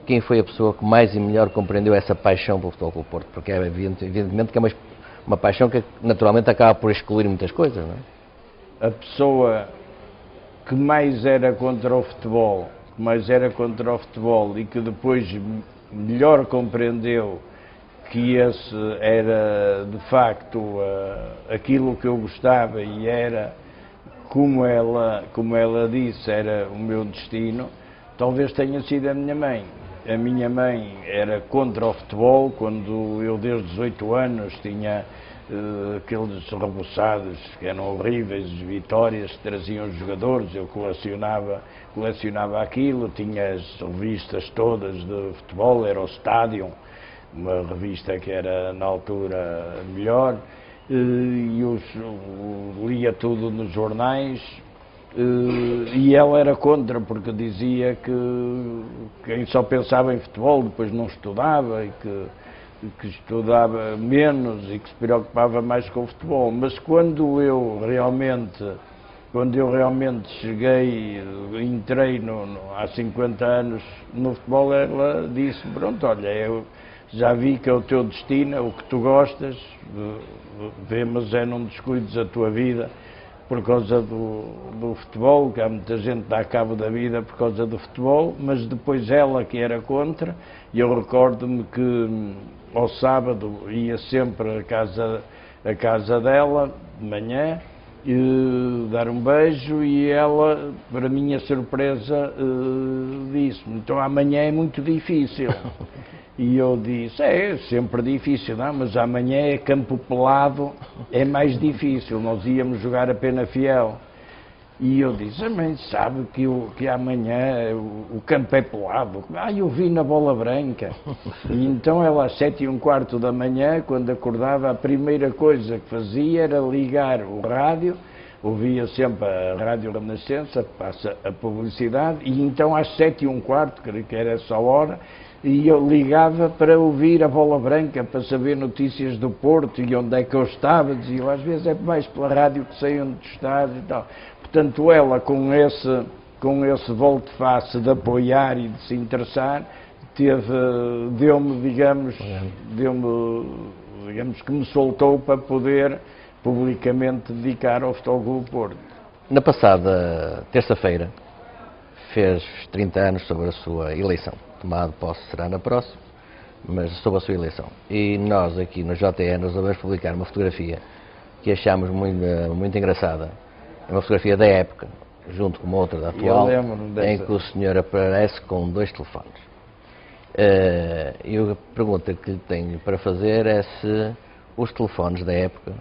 Quem foi a pessoa que mais e melhor compreendeu essa paixão pelo Futebol Clube do Porto? Porque é evidentemente que é uma paixão que naturalmente acaba por excluir muitas coisas, não é? A pessoa que mais era contra o futebol, e que depois melhor compreendeu que esse era de facto aquilo que eu gostava e era, como ela disse, era o meu destino, talvez tenha sido a minha mãe. A minha mãe era contra o futebol, quando eu desde 18 anos tinha aqueles rebuçados que eram horríveis, vitórias que traziam os jogadores, eu colecionava aquilo, tinha as revistas todas de futebol, era o Stadium, uma revista que era na altura melhor, e lia tudo nos jornais, e ela era contra, porque dizia que quem só pensava em futebol depois não estudava, e que estudava menos e que se preocupava mais com o futebol. Mas quando eu realmente cheguei, entrei há 50 anos no futebol, ela disse, pronto, olha, eu já vi que é o teu destino, o que tu gostas, mas não descuides a tua vida por causa do futebol, que há muita gente que dá cabo da vida por causa do futebol, mas depois ela que era contra, e eu recordo-me que ao sábado ia sempre à casa dela, de manhã, dar um beijo, e ela, para minha surpresa, disse-me, então amanhã é muito difícil. E eu disse, é sempre difícil, não, mas amanhã é campo pelado, é mais difícil, nós íamos jogar a Penafiel. E eu disse, a mãe sabe que amanhã o campo é pelado. Eu vi na Bola Branca. E então ela às 7h15 da manhã, quando acordava, a primeira coisa que fazia era ligar o rádio, ouvia sempre a Rádio Renascença, passa a publicidade, e então às 7h15, creio que era essa hora, e eu ligava para ouvir a Bola Branca, para saber notícias do Porto e onde é que eu estava. Dizia, às vezes é mais pela rádio que sei onde tu estás e tal. Portanto, ela com esse volte-face de apoiar e de se interessar, deu-me, digamos, que me soltou para poder publicamente dedicar ao Futebol Clube do Porto. Na passada terça-feira fez 30 anos sobre a sua eleição. Tomado posse será na próxima, mas sobre a sua eleição. E nós aqui no JN resolvemos publicar uma fotografia que achámos muito engraçada. É uma fotografia da época, junto com uma outra da atual, em que o senhor aparece com 2 telefones. E a pergunta que lhe tenho para fazer é se os telefones da época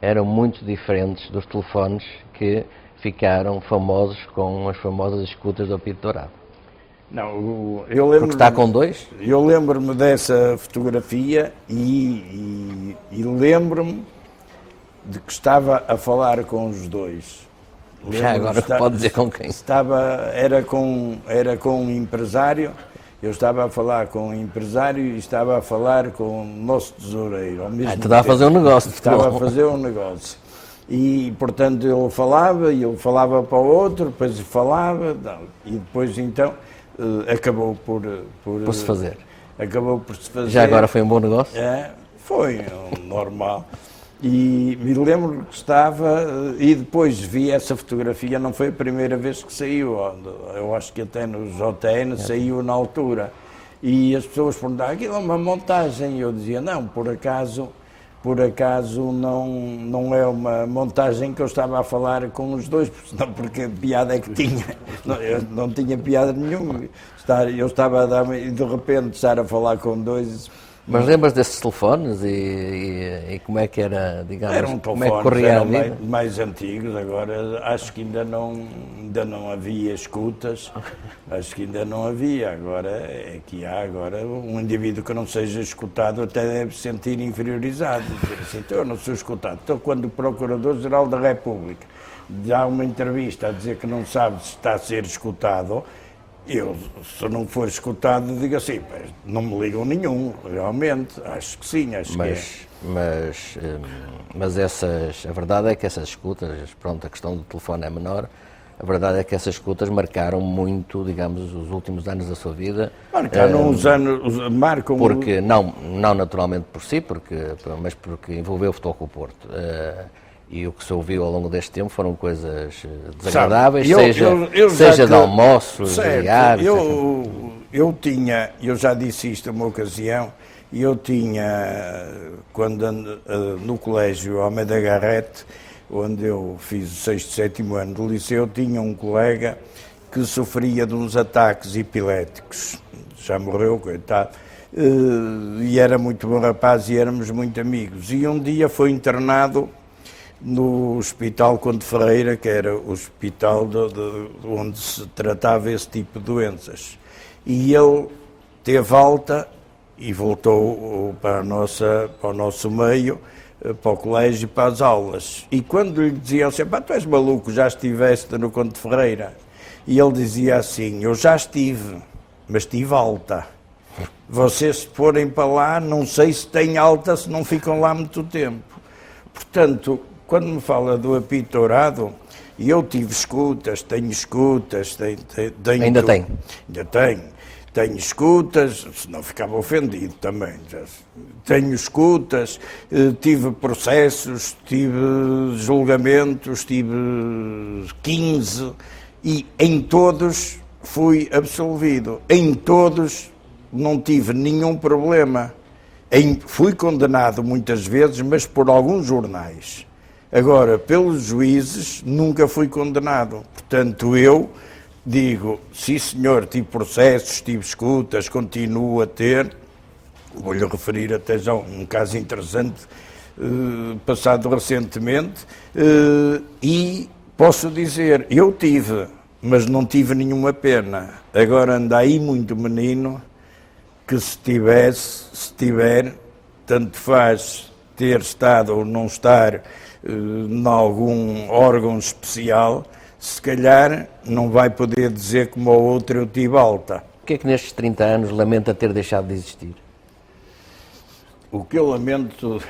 eram muito diferentes dos telefones que ficaram famosos com as famosas escutas do apito dourado. Não, eu lembro. Porque está com 2? Eu lembro-me dessa fotografia e lembro-me de que estava a falar com os 2. Já agora pode dizer com quem? Era com um empresário, eu estava a falar com um empresário e estava a falar com o nosso tesoureiro. Ao mesmo tempo. Estava a fazer um negócio. Estava a fazer um negócio. E, portanto, ele falava e eu falava para o outro, depois falava, e depois então acabou por se fazer. Acabou por se fazer. Já agora foi um bom negócio? Foi normal. E me lembro que estava, e depois vi essa fotografia, não foi a primeira vez que saiu, eu acho que até no JN saiu na altura. E as pessoas perguntavam, aquilo é uma montagem, e eu dizia, não, por acaso não é uma montagem que eu estava a falar com os 2, porque a piada é que tinha, eu não tinha piada nenhuma, eu estava a dar, e de repente estar a falar com 2... Mas lembras desses telefones e como é que era, digamos, eram como é que corria a vida? Mais antigos, agora acho que ainda não havia escutas, acho que ainda não havia, agora é que há agora um indivíduo que não seja escutado até deve se sentir inferiorizado, dizer assim, então eu não sou escutado, então quando o Procurador-Geral da República dá uma entrevista a dizer que não sabe se está a ser escutado, eu, se não for escutado, digo assim, não me ligam nenhum, realmente, acho que sim, acho que é. Mas a verdade é que essas escutas, pronto, a questão do telefone é menor, a verdade é que essas escutas marcaram muito, digamos, os últimos anos da sua vida. Marcaram uns anos, marcam... Porque, não naturalmente por si, mas porque envolveu o Futebol Clube do Porto. E o que se ouviu ao longo deste tempo foram coisas desagradáveis, seja de almoços, certo, diários... Eu já disse isto uma ocasião, eu tinha, quando no colégio Almeida Garrett, onde eu fiz o 6º, 7º ano do liceu, tinha um colega que sofria de uns ataques epiléticos, já morreu, coitado, e era muito bom rapaz e éramos muito amigos. E um dia foi internado no Hospital Conde Ferreira, que era o hospital onde se tratava esse tipo de doenças. E ele teve alta e voltou para o nosso meio, para o colégio e para as aulas. E quando lhe diziam assim, pá, tu és maluco, já estiveste no Conde Ferreira? E ele dizia assim, eu já estive, mas tive alta. Vocês se forem para lá, não sei se têm alta, se não ficam lá muito tempo. Portanto, quando me fala do apito dourado, eu tive escutas, tenho escutas, Ainda tem? Ainda tenho escutas, senão ficava ofendido também. Tenho escutas, tive processos, tive julgamentos, tive 15 e em todos fui absolvido. Em todos não tive nenhum problema. Fui condenado muitas vezes, mas por alguns jornais. Agora, pelos juízes, nunca fui condenado. Portanto, eu digo, sim senhor, tive processos, tive escutas, continuo a ter. Vou-lhe referir até já um caso interessante, passado recentemente, e posso dizer, eu tive, mas não tive nenhuma pena. Agora anda aí muito menino que se tiver, tanto faz ter estado ou não estar em algum órgão especial, se calhar não vai poder dizer como a outra eu tive alta. O que é que nestes 30 anos lamenta ter deixado de existir? O que eu lamento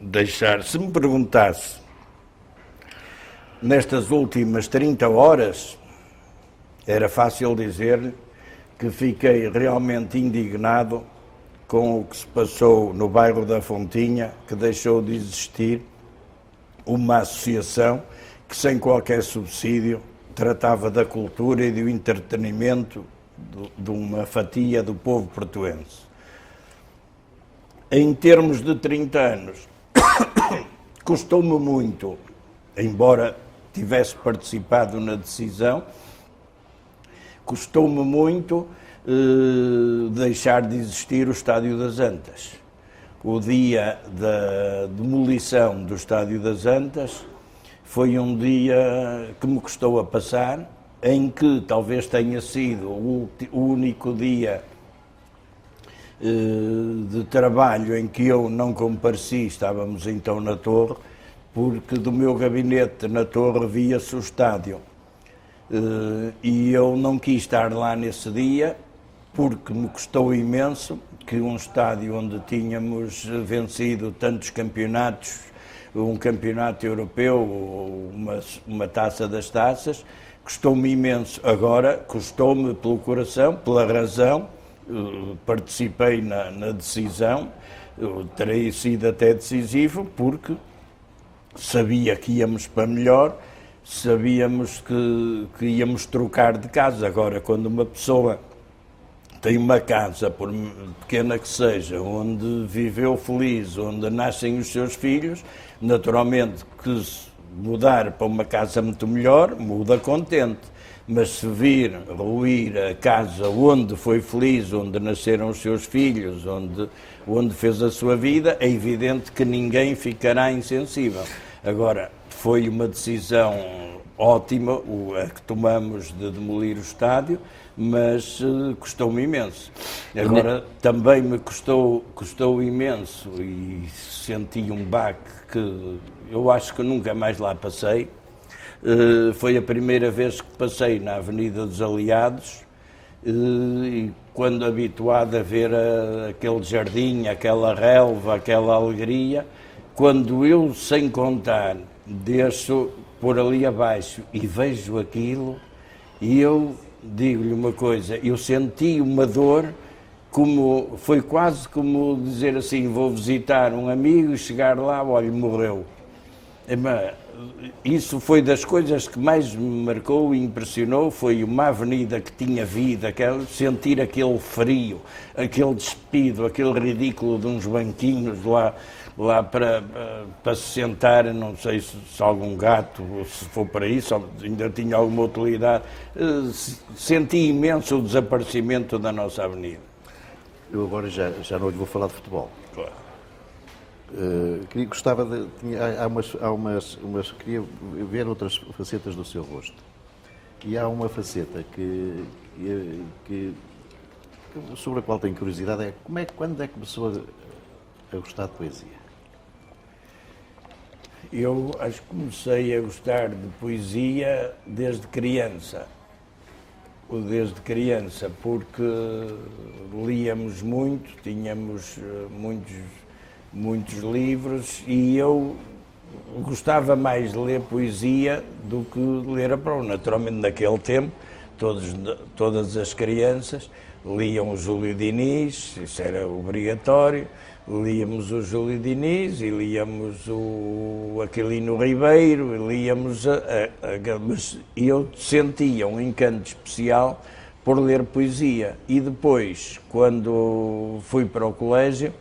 deixar, se me perguntasse, nestas últimas 30 horas, era fácil dizer que fiquei realmente indignado com o que se passou no bairro da Fontinha, que deixou de existir uma associação que, sem qualquer subsídio, tratava da cultura e do entretenimento de uma fatia do povo portuense. Em termos de 30 anos, custou-me muito, embora tivesse participado na decisão, custou-me muito deixar de existir o Estádio das Antas. O dia da demolição do Estádio das Antas foi um dia que me custou a passar, em que talvez tenha sido o único dia de trabalho em que eu não compareci. Estávamos então na Torre, porque do meu gabinete na Torre via-se o estádio. E eu não quis estar lá nesse dia, porque me custou imenso, que um estádio onde tínhamos vencido tantos campeonatos, um campeonato europeu, uma taça das taças, custou-me imenso. Agora, custou-me pelo coração, pela razão, participei na decisão, terei sido até decisivo, porque sabia que íamos para melhor, sabíamos que íamos trocar de casa. Agora, quando uma pessoa tem uma casa, por pequena que seja, onde viveu feliz, onde nascem os seus filhos, naturalmente que se mudar para uma casa muito melhor, muda contente. Mas se vir ruir a casa onde foi feliz, onde nasceram os seus filhos, onde fez a sua vida, é evidente que ninguém ficará insensível. Agora, foi uma decisão ótima a que tomamos de demolir o estádio, mas custou-me imenso. Agora, também me custou imenso e senti um baque que eu acho que nunca mais lá passei. Foi a primeira vez que passei na Avenida dos Aliados e quando habituado a ver aquele jardim, aquela relva, aquela alegria, quando eu, sem contar, desço por ali abaixo e vejo aquilo, e eu digo-lhe uma coisa, eu senti uma dor, foi quase como dizer assim, vou visitar um amigo e chegar lá, olha, morreu. Isso foi das coisas que mais me marcou e impressionou, foi uma avenida que tinha vida, sentir aquele frio, aquele despido, aquele ridículo de uns banquinhos lá para se sentar, não sei se algum gato, ou se for para isso, ainda tinha alguma utilidade. Senti imenso o desaparecimento da nossa avenida. Eu agora já não lhe vou falar de futebol. Claro. Gostava de... queria ver outras facetas do seu rosto. E há uma faceta sobre a qual tenho curiosidade, quando é que começou a gostar de poesia? Eu acho que comecei a gostar de poesia desde criança. Porque líamos muito, tínhamos muitos livros, e eu gostava mais de ler poesia do que ler a prova. Naturalmente, naquele tempo, todas as crianças liam o Júlio Diniz, isso era obrigatório, líamos o Júlio Diniz e líamos o Aquilino Ribeiro, e líamos mas eu sentia um encanto especial por ler poesia. E depois, quando fui para o colégio,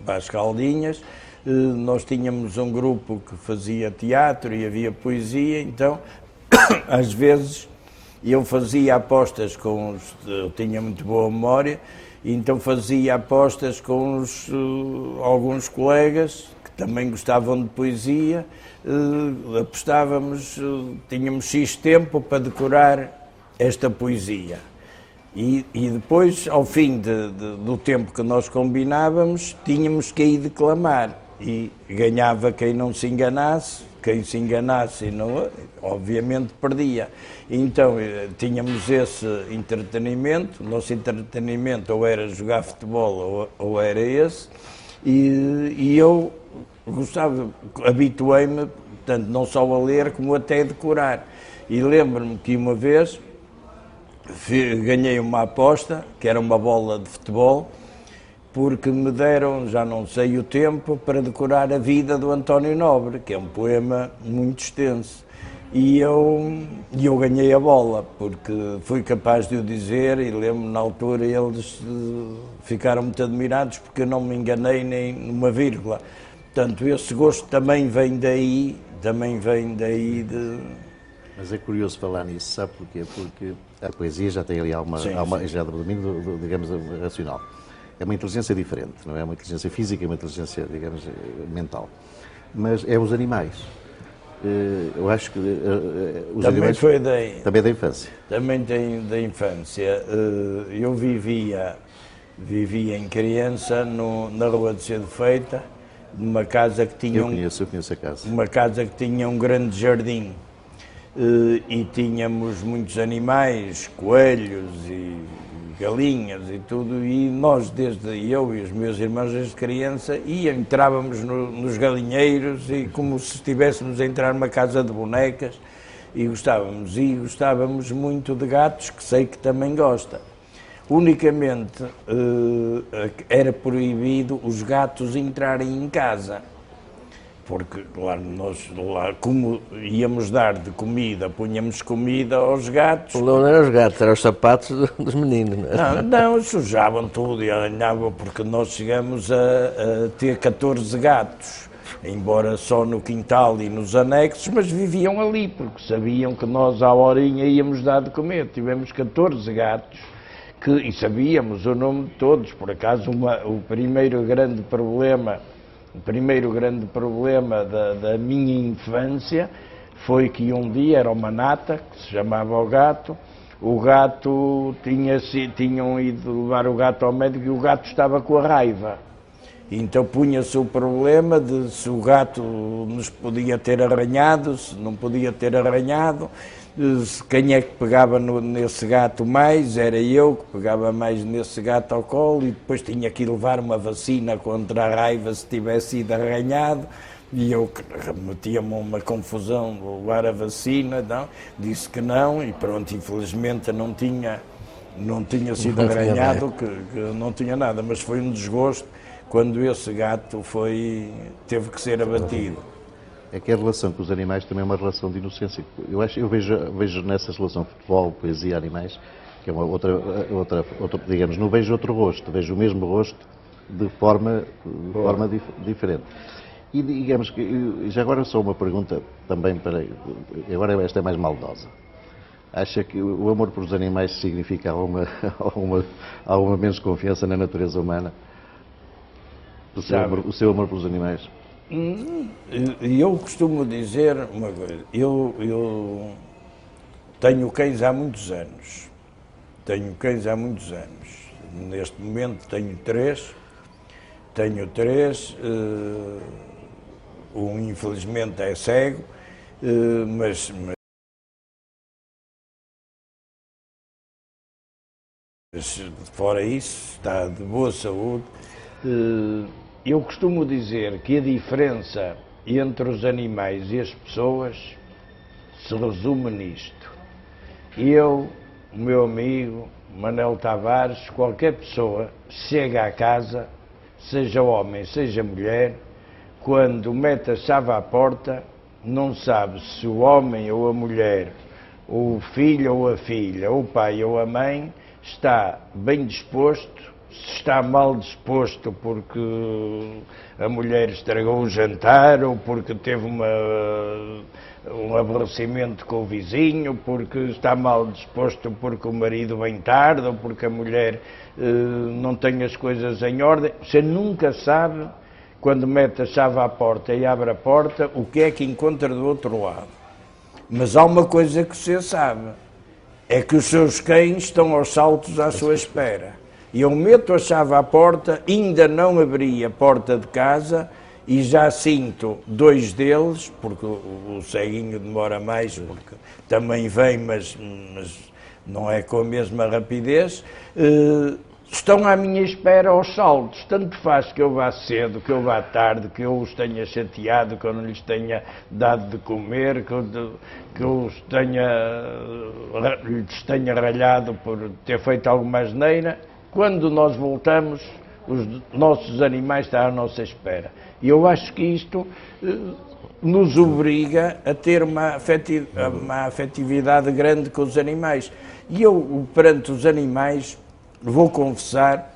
para as Caldinhas, nós tínhamos um grupo que fazia teatro e havia poesia, então, às vezes, eu fazia apostas eu tinha muito boa memória, então fazia apostas com alguns colegas que também gostavam de poesia, apostávamos, tínhamos X tempo para decorar esta poesia. E depois, ao fim do tempo que nós combinávamos, tínhamos que ir declamar. E ganhava quem não se enganasse, não, obviamente perdia. Então, tínhamos esse entretenimento, o nosso entretenimento ou era jogar futebol ou era esse, e eu gostava, habituei-me, portanto, não só a ler como até a decorar. E lembro-me que uma vez ganhei uma aposta, que era uma bola de futebol, porque me deram, já não sei o tempo, para decorar a vida do António Nobre, que é um poema muito extenso. E eu ganhei a bola, porque fui capaz de o dizer, e lembro-me na altura eles ficaram muito admirados porque eu não me enganei nem numa vírgula. Portanto, esse gosto também vem daí de... Mas é curioso falar nisso, sabe porquê? Porque a poesia já tem ali já domínio, digamos, racional. É uma inteligência diferente, não é uma inteligência física, é uma inteligência, digamos, mental. Mas é os animais. Eu acho que os também animais... foi daí. Também é da infância. Também tem da infância. Eu vivia em criança na Rua de Cedo Feita, numa casa que tinha eu conheço a casa. Uma casa que tinha um grande jardim. E tínhamos muitos animais, coelhos e galinhas e tudo, e nós, eu e os meus irmãos desde criança, entrávamos nos galinheiros e como se estivéssemos a entrar numa casa de bonecas, e gostávamos muito de gatos, que sei que também gosta. Unicamente era proibido os gatos entrarem em casa. Porque, claro, nós como íamos dar de comida, punhamos comida aos gatos. O problema não eram os gatos, eram os sapatos dos meninos, não é? Não, sujavam tudo e arranhavam, porque nós chegamos a ter 14 gatos, embora só no quintal e nos anexos, mas viviam ali, porque sabiam que nós à horinha íamos dar de comer. Tivemos 14 gatos, e sabíamos o nome de todos. Por acaso, o primeiro grande problema da minha infância foi que um dia era uma nata, que se chamava o gato tinham ido levar o gato ao médico e o gato estava com a raiva. Então punha-se o problema de se o gato nos podia ter arranhado, se não podia ter arranhado, quem é que pegava nesse gato mais, era eu que pegava mais nesse gato ao colo, e depois tinha que levar uma vacina contra a raiva se tivesse sido arranhado. E eu metia-me uma confusão de levar a vacina, não, disse que não, e pronto, infelizmente não tinha sido arranhado, que não tinha nada, mas foi um desgosto quando esse gato teve que ser abatido. É que a relação com os animais também é uma relação de inocência. Eu vejo nessa relação futebol, poesia, animais, que é uma outra, digamos, não vejo outro rosto, vejo o mesmo rosto de forma diferente. E digamos que, já agora só uma pergunta também agora esta é mais maldosa. Acha que o amor pelos animais significa alguma menos confiança na natureza humana? O seu amor pelos animais? Eu costumo dizer uma coisa, eu tenho cães há muitos anos, neste momento tenho três, um infelizmente é cego, mas fora isso está de boa saúde. Eu costumo dizer que a diferença entre os animais e as pessoas se resume nisto. Eu, o meu amigo Manel Tavares, qualquer pessoa chega à casa, seja homem, seja mulher, quando mete a chave à porta, não sabe se o homem ou a mulher, ou o filho ou a filha, ou o pai ou a mãe, está bem disposto, se está mal disposto porque a mulher estragou o jantar, ou porque teve um aborrecimento com o vizinho, porque está mal disposto porque o marido vem tarde, ou porque a mulher não tem as coisas em ordem. Você nunca sabe, quando mete a chave à porta e abre a porta, o que é que encontra do outro lado. Mas há uma coisa que você sabe, é que os seus cães estão aos saltos à sua espera. E eu meto a chave à porta, ainda não abri a porta de casa e já sinto dois deles, porque o ceguinho demora mais, porque também vem, mas não é com a mesma rapidez, estão à minha espera aos saltos. Tanto faz que eu vá cedo, que eu vá tarde, que eu os tenha chateado, que eu não lhes tenha dado de comer, que eu lhes tenha ralhado por ter feito alguma asneira. Quando nós voltamos, os nossos animais estão à nossa espera. E eu acho que isto nos obriga a ter uma afetividade grande com os animais. E eu, perante os animais, vou confessar,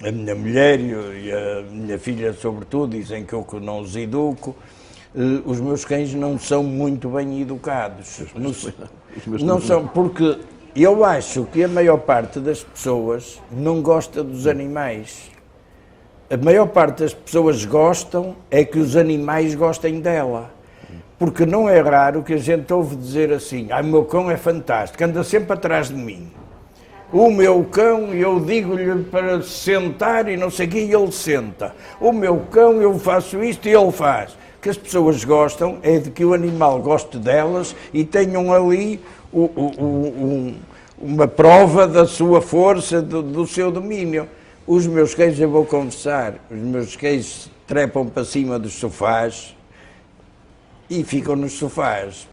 a minha mulher e a minha filha, sobretudo, dizem que eu não os educo. Os meus cães não são muito bem educados. Não são, porque eu acho que a maior parte das pessoas não gosta dos animais. A maior parte das pessoas gostam é que os animais gostem dela. Porque não é raro que a gente ouve dizer assim: o meu cão é fantástico, anda sempre atrás de mim. O meu cão, eu digo-lhe para sentar e não sei o quê, e ele senta. O meu cão, eu faço isto e ele faz. O que as pessoas gostam é de que o animal goste delas e tenham ali uma prova da sua força, do seu domínio. Os meus cães, eu vou confessar, os meus cães trepam para cima dos sofás e ficam nos sofás.